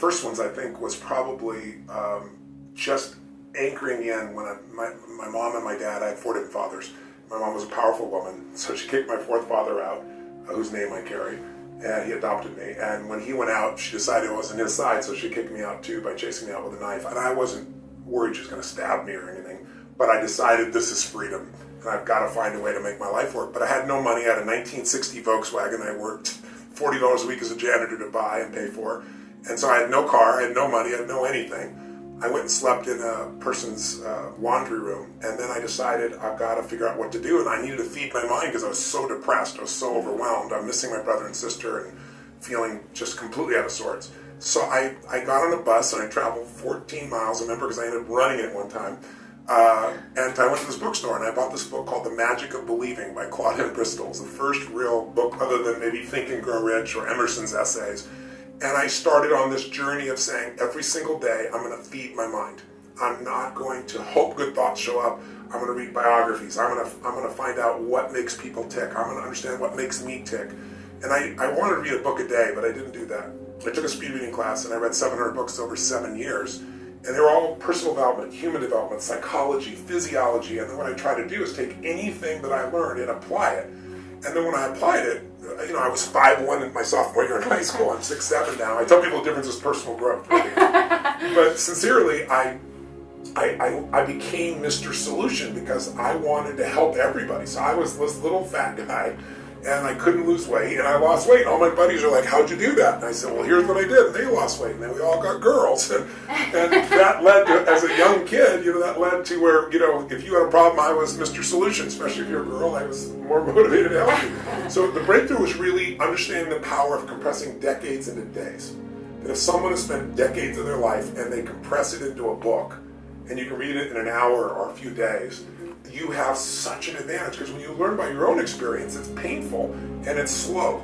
first ones, I think, was probably just anchoring in when my mom and my dad, I had 4 different fathers. My mom was a powerful woman, so she kicked my 4th father out, whose name I carry, and he adopted me. And when he went out, she decided it wasn't his side, so she kicked me out too by chasing me out with a knife. And I wasn't worried she was going to stab me or anything, but I decided this is freedom, and I've got to find a way to make my life work. But I had no money. I had a 1960 Volkswagen I worked $40 a week as a janitor to buy and pay for. And so I had no car, I had no money, I had no anything. I went and slept in a person's laundry room, and then I decided I've got to figure out what to do, and I needed to feed my mind because I was so depressed, I was so overwhelmed, I'm missing my brother and sister and feeling just completely out of sorts. So I got on a bus and I traveled 14 miles, I remember, because I ended up running it one time, and I went to this bookstore and I bought this book called The Magic of Believing by Claude Bristol. It's the first real book other than maybe Think and Grow Rich or Emerson's essays. And I started on this journey of saying, every single day, I'm going to feed my mind. I'm not going to hope good thoughts show up. I'm going to read biographies. I'm going to find out what makes people tick. I'm going to understand what makes me tick. And I wanted to read a book a day, but I didn't do that. I took a speed reading class, and I read 700 books over 7 years. And they were all personal development, human development, psychology, physiology. And then what I try to do is take anything that I learned and apply it. And then when I applied it, I was 5'1" in my sophomore year in high school. I'm 6'7" now. I tell people the difference is personal growth. Really. But sincerely, I became Mr. Solution because I wanted to help everybody. So I was this little fat guy, and I couldn't lose weight, and I lost weight. And all my buddies are like, "How'd you do that?" And I said, "Well, here's what I did." And they lost weight, and then we all got girls. And that led to, as a young kid, that led to where, if you had a problem, I was Mr. Solution. Especially if you're a girl, I was more motivated to help you. So the breakthrough was really understanding the power of compressing decades into days. That if someone has spent decades of their life and they compress it into a book, and you can read it in an hour or a few days, you have such an advantage, because when you learn by your own experience, it's painful and it's slow.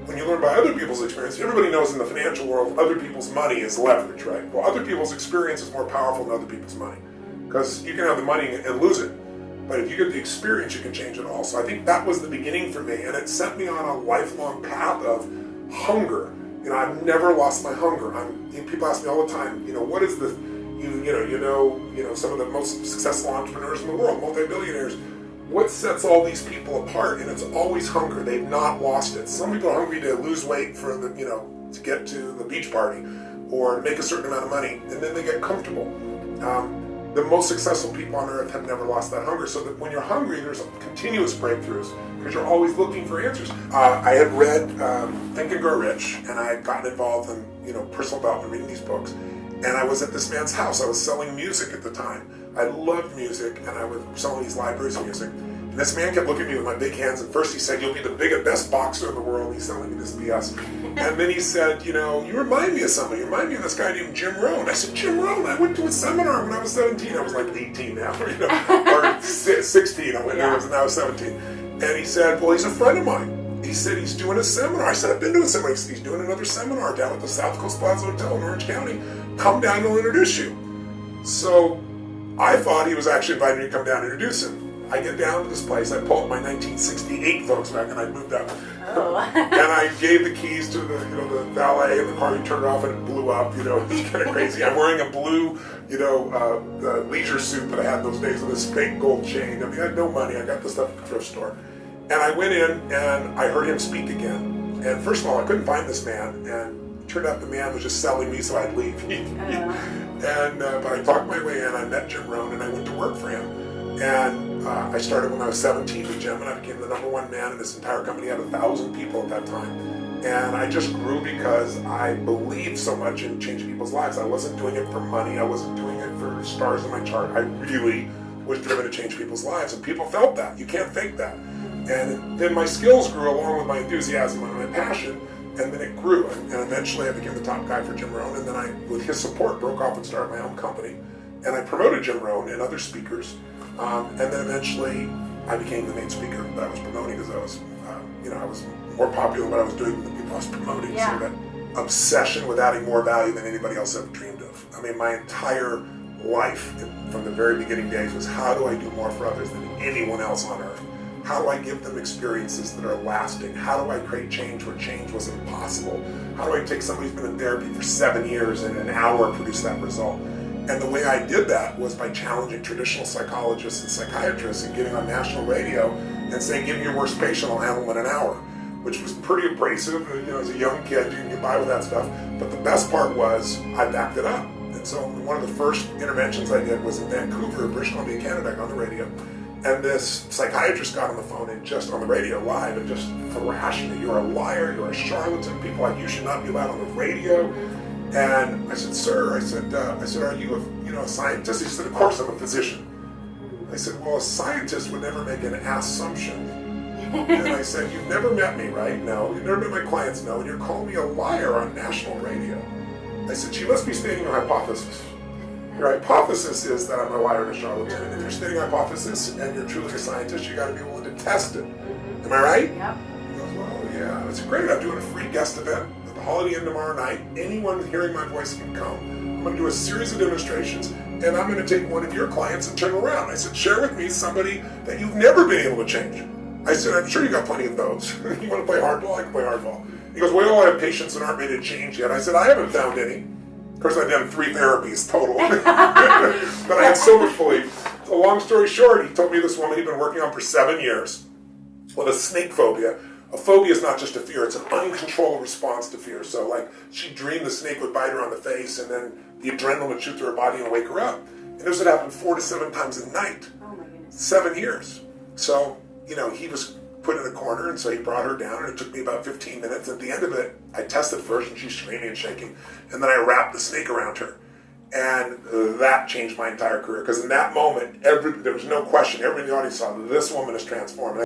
When you learn by other people's experience, everybody knows in the financial world, other people's money is leverage, right? Well, other people's experience is more powerful than other people's money, because you can have the money and lose it, but if you get the experience, you can change it all. So I think that was the beginning for me, and it sent me on a lifelong path of hunger. I've never lost my hunger. People ask me all the time, what is the some of the most successful entrepreneurs in the world, multi-billionaires. What sets all these people apart? And it's always hunger. They've not lost it. Some people are hungry to lose weight for to get to the beach party or make a certain amount of money, and then they get comfortable. The most successful people on earth have never lost that hunger. So that when you're hungry, there's continuous breakthroughs because you're always looking for answers. I had read Think and Grow Rich, and I had gotten involved in personal development, reading these books. And I was at this man's house. I was selling music at the time. I loved music, and I was selling these libraries of music. And this man kept looking at me with my big hands. And first he said, "You'll be the best boxer in the world." He's selling me this BS. And then he said, "You remind me of somebody. You remind me of this guy named Jim Rohn." I said, "Jim Rohn? I went to a seminar when I was 17. I was like 18 now, or 16. I went there when I was 17. And he said, "Well, he's a friend of mine." He said, "He's doing a seminar." I said, "I've been doing a seminar." He said, "He's doing another seminar down at the South Coast Plaza Hotel in Orange County. Come down and I'll introduce you." So I thought he was actually inviting me to come down and introduce him. I get down to this place. I pull up my 1968 Volkswagen. I moved up. Oh. And I gave the keys to the valet, and the car, he turned it off and it blew up. It was kind of crazy. I'm wearing a blue, leisure suit that I had those days with this fake gold chain. I had no money. I got this stuff at the thrift store. And I went in and I heard him speak again. And first of all, I couldn't find this man. And it turned out the man was just selling me so I'd leave. But I talked my way in. I met Jim Rohn and I went to work for him. And I started when I was 17 with Jim, and I became the #1 man in this entire company. I had 1,000 people at that time. And I just grew because I believed so much in changing people's lives. I wasn't doing it for money. I wasn't doing it for stars on my chart. I really was driven to change people's lives, and people felt that. You can't fake that. And then my skills grew along with my enthusiasm and my passion, and then it grew. And eventually I became the top guy for Jim Rohn, and then I, with his support, broke off and started my own company. And I promoted Jim Rohn and other speakers. And then eventually I became the main speaker that I was promoting, because I was, I was more popular in what I was doing than the people I was promoting. Yeah. So that obsession with adding more value than anybody else ever dreamed of. I mean, my entire life from the very beginning days was, how do I do more for others than anyone else on earth? How do I give them experiences that are lasting? How do I create change where change was impossible? How do I take somebody who's been in therapy for 7 years and in an hour produce that result? And the way I did that was by challenging traditional psychologists and psychiatrists and getting on national radio and saying, give me your worst patient, I'll handle them in an hour, which was pretty abrasive. As a young kid, you can get by with that stuff. But the best part was I backed it up. And so one of the first interventions I did was in Vancouver, British Columbia, Canada, on the radio. And this psychiatrist got on the phone and just on the radio live and just thrashed me. You're a liar, you're a charlatan, people like you should not be allowed on the radio. And I said, sir, I said, are you a scientist? He said, of course I'm a physician. I said, well, a scientist would never make an assumption. And I said, you've never met me, right? No. You've never met my clients? No. And you're calling me a liar on national radio. I said, you must be stating your hypothesis. Your hypothesis is that I'm a liar and a charlatan. And if you're stating a hypothesis and you're truly a scientist, you got to be willing to test it. Am I right? Yep. He goes, well, yeah, it's great. I'm doing a free guest event at the Holiday Inn tomorrow night. Anyone hearing my voice can come. I'm going to do a series of demonstrations, and I'm going to take one of your clients and turn them around. I said, share with me somebody that you've never been able to change. I said, I'm sure you got plenty of those. You want to play hardball? I can play hardball. He goes, well, I have patients that aren't ready to change yet. I said, I haven't found any. Of course, I've done 3 therapies total. But I had so much belief. So long story short, he told me this woman he'd been working on for 7 years with a snake phobia. A phobia is not just a fear, it's an uncontrolled response to fear. So like, she dreamed the snake would bite her on the face, and then the adrenaline would shoot through her body and wake her up. And this would happen 4 to 7 times a night. Oh my goodness. 7 years. So, he was put in a corner, and so he brought her down, and it took me about 15 minutes. At the end of it, I tested first, and she's screaming and shaking, and then I wrapped the snake around her. And that changed my entire career, because in that moment, there was no question. Everybody in the audience saw this woman is transformed.